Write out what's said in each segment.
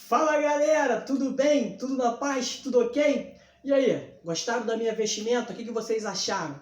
Fala galera, tudo bem? Tudo na paz? Tudo ok? E aí, gostaram da minha vestimenta? O que vocês acharam?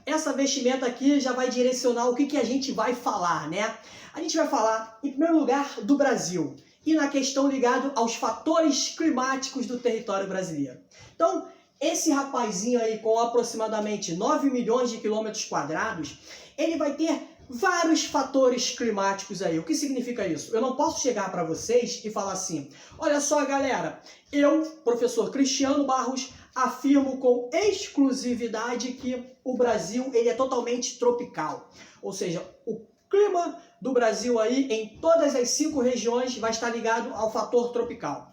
Essa vestimenta aqui já vai direcionar o que a gente vai falar, né? A gente vai falar, em primeiro lugar, do Brasil e na questão ligada aos fatores climáticos do território brasileiro. Então, esse rapazinho aí com aproximadamente 9 milhões de quilômetros quadrados, ele vai ter vários fatores climáticos aí. O que significa isso? Eu não posso chegar para vocês e falar assim: olha só, galera, eu, professor Cristiano Barros, afirmo com exclusividade que o Brasil ele é totalmente tropical. Ou seja, o clima do Brasil aí em todas as 5 regiões vai estar ligado ao fator tropical.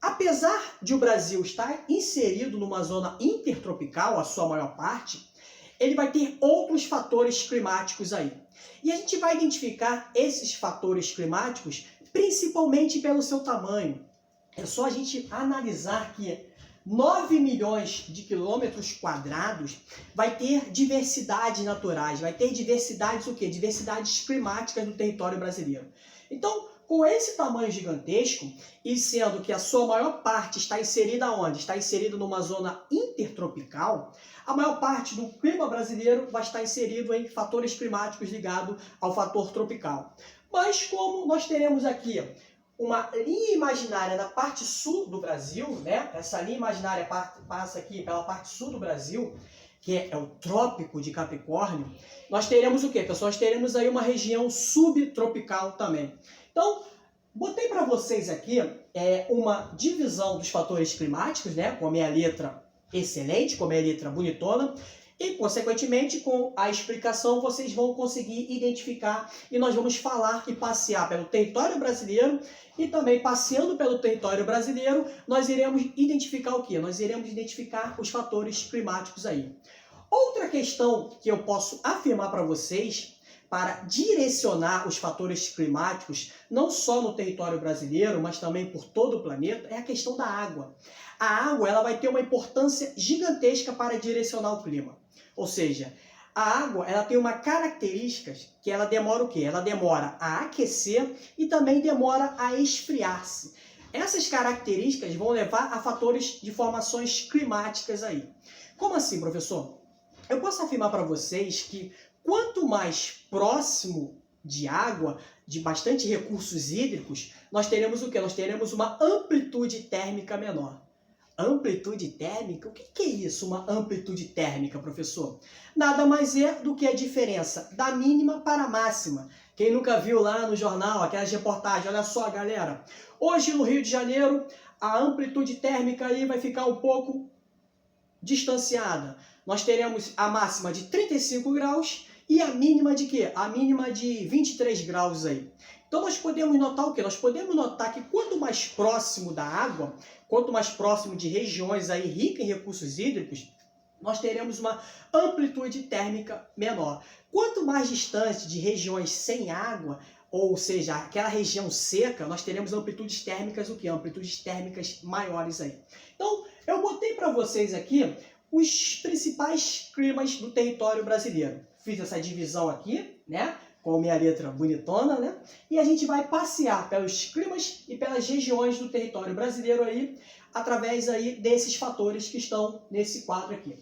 Apesar de o Brasil estar inserido numa zona intertropical, a sua maior parte, ele vai ter outros fatores climáticos aí. E a gente vai identificar esses fatores climáticos principalmente pelo seu tamanho. É só a gente analisar que 9 milhões de quilômetros quadrados vai ter diversidades naturais, vai ter diversidades o quê? Diversidades climáticas no território brasileiro. Então, com esse tamanho gigantesco, e sendo que a sua maior parte está inserida onde? Está inserida numa zona intertropical, a maior parte do clima brasileiro vai estar inserido em fatores climáticos ligados ao fator tropical. Mas como nós teremos aqui uma linha imaginária na parte sul do Brasil, né? Essa linha imaginária passa aqui pela parte sul do Brasil, que é o Trópico de Capricórnio, nós teremos o quê, pessoal? Nós teremos aí uma região subtropical também. Então, botei para vocês aqui uma divisão dos fatores climáticos, né? Com a minha letra excelente, com a minha letra bonitona, e, consequentemente, com a explicação, vocês vão conseguir identificar e nós vamos falar e passear pelo território brasileiro e também passeando pelo território brasileiro, nós iremos identificar o quê? Nós iremos identificar os fatores climáticos aí. Outra questão que eu posso afirmar para vocês, para direcionar os fatores climáticos, não só no território brasileiro, mas também por todo o planeta, é a questão da água. A água ela vai ter uma importância gigantesca para direcionar o clima. Ou seja, a água ela tem uma característica que ela demora o quê? Ela demora a aquecer e também demora a esfriar-se. Essas características vão levar a fatores de formações climáticas aí. Como assim, professor? Eu posso afirmar para vocês que quanto mais próximo de água, de bastante recursos hídricos, nós teremos o quê? Nós teremos uma amplitude térmica menor. Amplitude térmica? O que é isso, uma amplitude térmica, professor? Nada mais é do que a diferença da mínima para a máxima. Quem nunca viu lá no jornal, aquelas reportagens, olha só, galera. Hoje no Rio de Janeiro, a amplitude térmica aí vai ficar um pouco distanciada. Nós teremos a máxima de 35 graus e a mínima de quê? A mínima de 23 graus aí. Então nós podemos notar o quê? Nós podemos notar que quanto mais próximo da água, quanto mais próximo de regiões aí ricas em recursos hídricos, nós teremos uma amplitude térmica menor. Quanto mais distante de regiões sem água, ou seja, aquela região seca, nós teremos amplitudes térmicas o quê? Amplitudes térmicas maiores aí. Então, eu botei para vocês aqui os principais climas do território brasileiro. Fiz essa divisão aqui, né? Com minha letra bonitona, né? E a gente vai passear pelos climas e pelas regiões do território brasileiro aí, através aí desses fatores que estão nesse quadro aqui.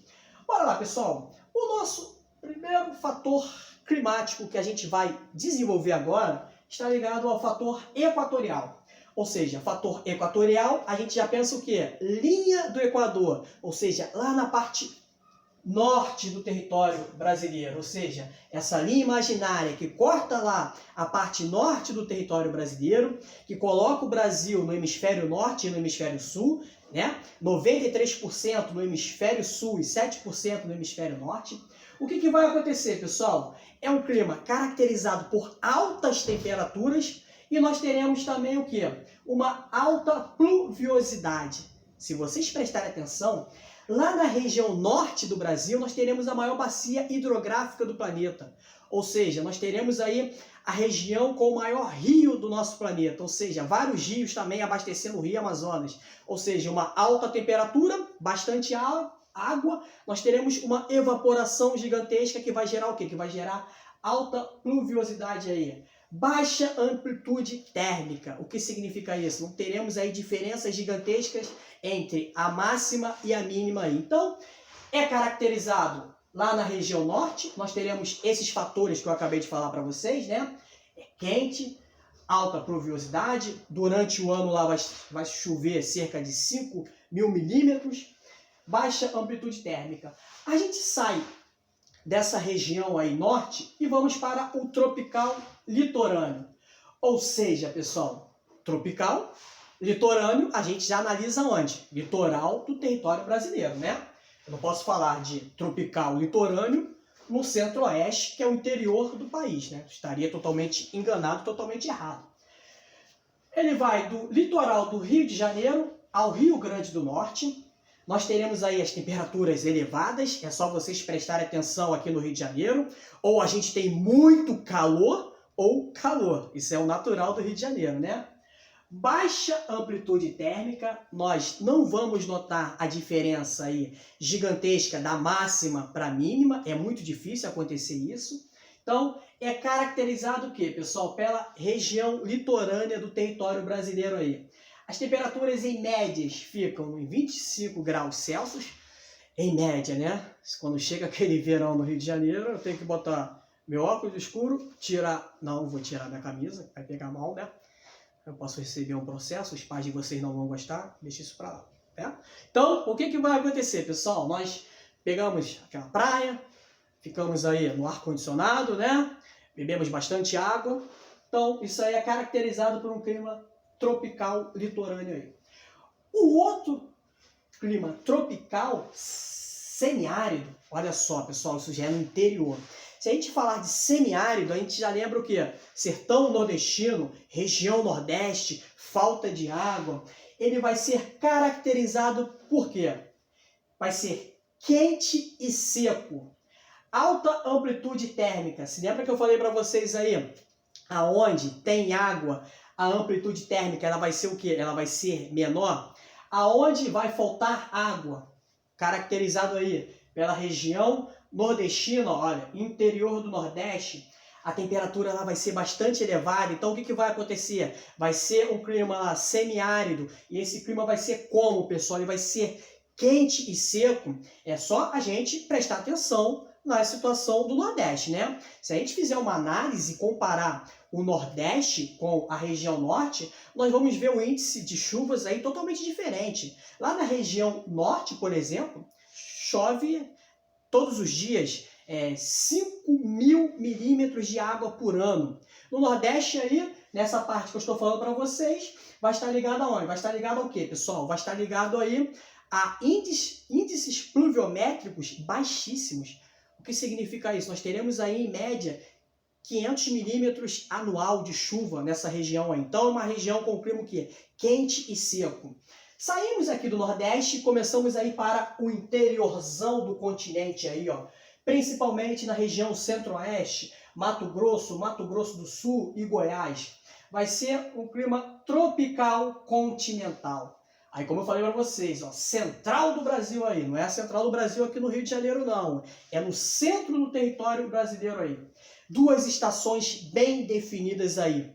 Bora lá, pessoal. O nosso primeiro fator climático que a gente vai desenvolver agora está ligado ao fator equatorial. Ou seja, fator equatorial, a gente já pensa o quê? Linha do Equador, ou seja, lá na parte norte do território brasileiro, ou seja, essa linha imaginária que corta lá a parte norte do território brasileiro, que coloca o Brasil no hemisfério norte e no hemisfério sul, né? 93% no hemisfério sul e 7% no hemisfério norte. O que vai acontecer, pessoal? É um clima caracterizado por altas temperaturas e nós teremos também o quê? Uma alta pluviosidade. Se vocês prestarem atenção, lá na região norte do Brasil, nós teremos a maior bacia hidrográfica do planeta. Ou seja, nós teremos aí a região com o maior rio do nosso planeta. Ou seja, vários rios também abastecendo o Rio Amazonas. Ou seja, uma alta temperatura, bastante água. Nós teremos uma evaporação gigantesca que vai gerar o quê? Que vai gerar alta pluviosidade aí. Baixa amplitude térmica. O que significa isso? Não teremos aí diferenças gigantescas entre a máxima e a mínima aí. Então, é caracterizado lá na região norte, nós teremos esses fatores que eu acabei de falar para vocês, né? É quente, alta pluviosidade, durante o ano lá vai chover cerca de 5.000 milímetros, baixa amplitude térmica. A gente sai dessa região aí norte e vamos para o tropical litorâneo. Ou seja, pessoal, tropical, litorâneo, a gente já analisa onde? Litoral do território brasileiro, né? Eu não posso falar de tropical litorâneo no centro-oeste, que é o interior do país, né? Estaria totalmente enganado, totalmente errado. Ele vai do litoral do Rio de Janeiro ao Rio Grande do Norte. Nós teremos aí as temperaturas elevadas, é só vocês prestarem atenção aqui no Rio de Janeiro. Ou a gente tem muito calor ou calor. Isso é o natural do Rio de Janeiro, né? Baixa amplitude térmica, nós não vamos notar a diferença aí gigantesca da máxima para a mínima, é muito difícil acontecer isso. Então, é caracterizado o quê, pessoal? Pela região litorânea do território brasileiro aí. As temperaturas em médias ficam em 25 graus Celsius, em média, né? Quando chega aquele verão no Rio de Janeiro, eu tenho que botar meu óculos escuro, não vou tirar minha camisa, vai pegar mal, né? Eu posso receber um processo, os pais de vocês não vão gostar, deixa isso pra lá, né? Então, o que vai acontecer, pessoal? Nós pegamos aquela praia, ficamos aí no ar-condicionado, né? Bebemos bastante água. Então, isso aí é caracterizado por um clima tropical litorâneo aí. O outro clima tropical semiárido, olha só, pessoal, isso já é no interior. Se a gente falar de semiárido, a gente já lembra o quê? Sertão nordestino, região nordeste, falta de água. Ele vai ser caracterizado por quê? Vai ser quente e seco. Alta amplitude térmica. Se lembra que eu falei para vocês aí? Aonde tem água, a amplitude térmica ela vai ser o quê? Ela vai ser menor. Aonde vai faltar água? Caracterizado aí pela região nordestina, olha, interior do Nordeste, a temperatura lá vai ser bastante elevada. Então, o que vai acontecer? Vai ser um clima lá semiárido. E esse clima vai ser como, pessoal? Ele vai ser quente e seco. É só a gente prestar atenção na situação do Nordeste, né? Se a gente fizer uma análise e comparar o Nordeste com a região Norte, nós vamos ver o índice de chuvas aí totalmente diferente. Lá na região Norte, por exemplo, chove todos os dias 5.000 milímetros de água por ano. No Nordeste aí, nessa parte que eu estou falando para vocês, vai estar ligado aonde? Vai estar ligado ao quê, pessoal? Vai estar ligado aí a índices pluviométricos baixíssimos. O que significa isso? Nós teremos aí, em média, 500 milímetros anual de chuva nessa região aí. Então, é uma região com clima que quente e seco. Saímos aqui do Nordeste e começamos aí para o interiorzão do continente aí, ó. Principalmente na região Centro-Oeste, Mato Grosso do Sul e Goiás. Vai ser um clima tropical continental. Aí, como eu falei para vocês, ó, central do Brasil aí, não é a central do Brasil aqui no Rio de Janeiro, não. É no centro do território brasileiro aí. Duas estações bem definidas aí.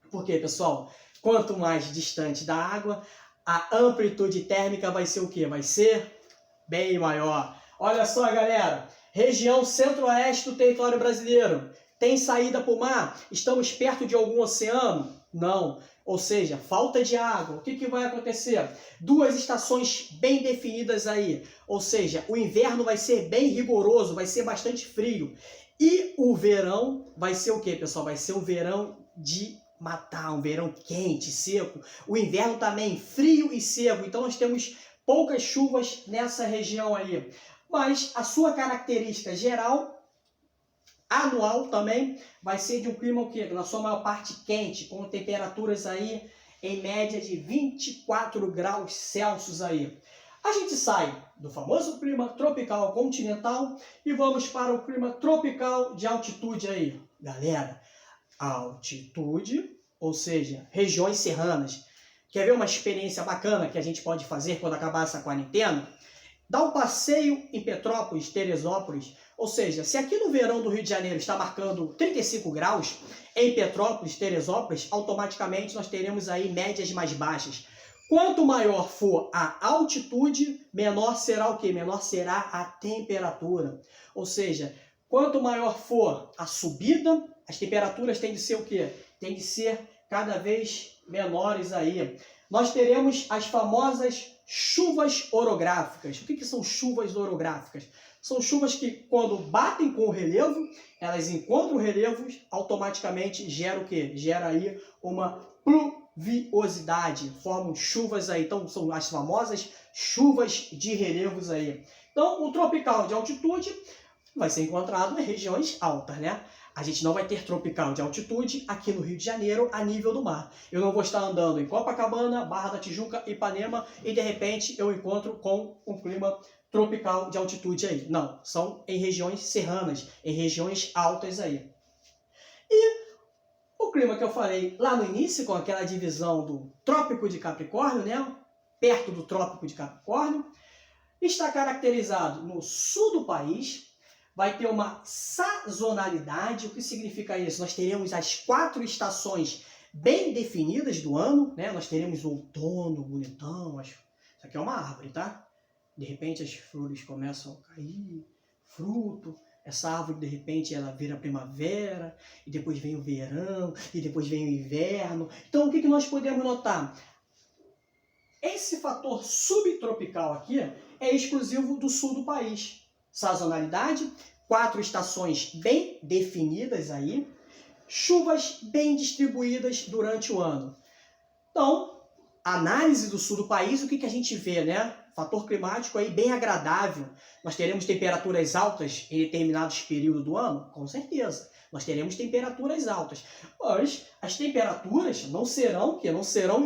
Por quê, pessoal? Quanto mais distante da água, a amplitude térmica vai ser o quê? Vai ser bem maior. Olha só, galera. Região centro-oeste do território brasileiro. Tem saída para o mar? Estamos perto de algum oceano? Não. Ou seja, falta de água. O que vai acontecer? Duas estações bem definidas aí. Ou seja, o inverno vai ser bem rigoroso, vai ser bastante frio. E o verão vai ser o quê, pessoal? Vai ser um verão de matar, um verão quente, seco. O inverno também frio e seco. Então nós temos poucas chuvas nessa região aí. Mas a sua característica geral, anual também, vai ser de um clima o quê? Na sua maior parte quente, com temperaturas aí em média de 24 graus Celsius aí. A gente sai do famoso clima tropical continental e vamos para o clima tropical de altitude aí. Galera, altitude, ou seja, regiões serranas. Quer ver uma experiência bacana que a gente pode fazer quando acabar essa quarentena? Dá um passeio em Petrópolis, Teresópolis, Ou seja, se aqui no verão do Rio de Janeiro está marcando 35 graus, em Petrópolis, Teresópolis, automaticamente nós teremos aí médias mais baixas. Quanto maior for a altitude, menor será o quê? Menor será a temperatura. Ou seja, quanto maior for a subida, as temperaturas têm de ser o quê? Tem de ser cada vez menores aí. Nós teremos as famosas chuvas orográficas. O que são chuvas orográficas? São chuvas que, quando batem com o relevo, elas encontram o relevo, automaticamente gera o quê? Gera aí uma pluviosidade, formam chuvas aí. Então, são as famosas chuvas de relevos aí. Então, o tropical de altitude vai ser encontrado em regiões altas, né? A gente não vai ter tropical de altitude aqui no Rio de Janeiro a nível do mar. Eu não vou estar andando em Copacabana, Barra da Tijuca, Ipanema e de repente eu encontro com um clima tropical de altitude aí. Não, são em regiões serranas, em regiões altas aí. E o clima que eu falei lá no início, com aquela divisão do Trópico de Capricórnio, né? Perto do Trópico de Capricórnio, está caracterizado no sul do país. Vai ter uma sazonalidade. O que significa isso? Nós teremos as 4 estações bem definidas do ano, né? Nós teremos o outono bonitão. Isso aqui é uma árvore, tá? De repente as flores começam a cair, fruto. Essa árvore, de repente, ela vira primavera, e depois vem o verão, e depois vem o inverno. Então, o que nós podemos notar? Esse fator subtropical aqui é exclusivo do sul do país. Sazonalidade, 4 estações bem definidas aí, chuvas bem distribuídas durante o ano. Então, análise do sul do país, o que a gente vê, né? Fator climático aí bem agradável. Nós teremos temperaturas altas em determinados períodos do ano? Com certeza. Nós teremos temperaturas altas. Mas as temperaturas não serão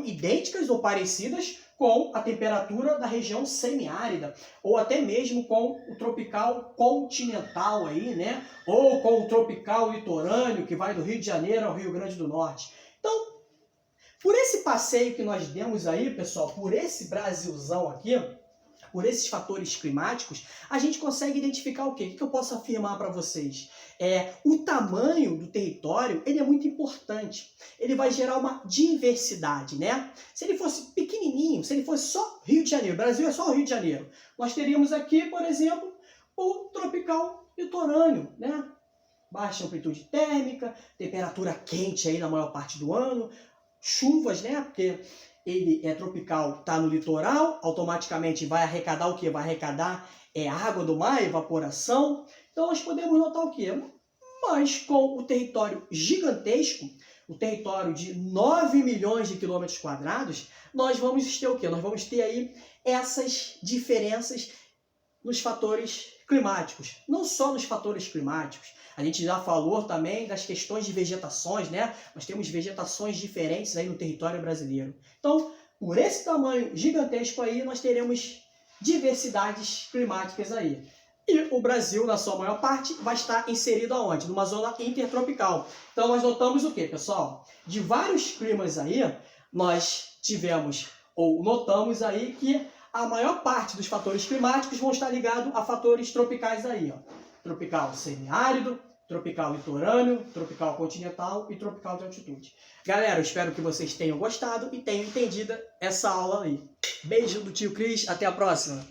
idênticas ou parecidas com a temperatura da região semiárida, ou até mesmo com o tropical continental aí, né? Ou com o tropical litorâneo, que vai do Rio de Janeiro ao Rio Grande do Norte. Então, por esse passeio que nós demos aí, pessoal, por esse Brasilzão aqui, por esses fatores climáticos, a gente consegue identificar o quê? O que eu posso afirmar para vocês? O tamanho do território, ele é muito importante. Ele vai gerar uma diversidade, né? Se ele fosse pequenininho, se ele fosse só Rio de Janeiro, Brasil é só o Rio de Janeiro, nós teríamos aqui, por exemplo, o tropical litorâneo, né? Baixa amplitude térmica, temperatura quente aí na maior parte do ano, chuvas, né? Porque ele é tropical, está no litoral, automaticamente vai arrecadar o quê? Vai arrecadar água do mar, evaporação. Então nós podemos notar o quê? Mas com o território gigantesco, o território de 9 milhões de quilômetros quadrados, nós vamos ter o quê? Nós vamos ter aí essas diferenças nos fatores climáticos. Não só nos fatores climáticos. A gente já falou também das questões de vegetações, né? Nós temos vegetações diferentes aí no território brasileiro. Então, por esse tamanho gigantesco aí, nós teremos diversidades climáticas aí. E o Brasil, na sua maior parte, vai estar inserido aonde? Numa zona intertropical. Então, nós notamos o quê, pessoal? De vários climas aí, nós tivemos, ou notamos aí, que a maior parte dos fatores climáticos vão estar ligados a fatores tropicais aí, ó. Tropical semiárido, tropical litorâneo, tropical continental e tropical de altitude. Galera, eu espero que vocês tenham gostado e tenham entendido essa aula aí. Beijo do tio Cris, até a próxima!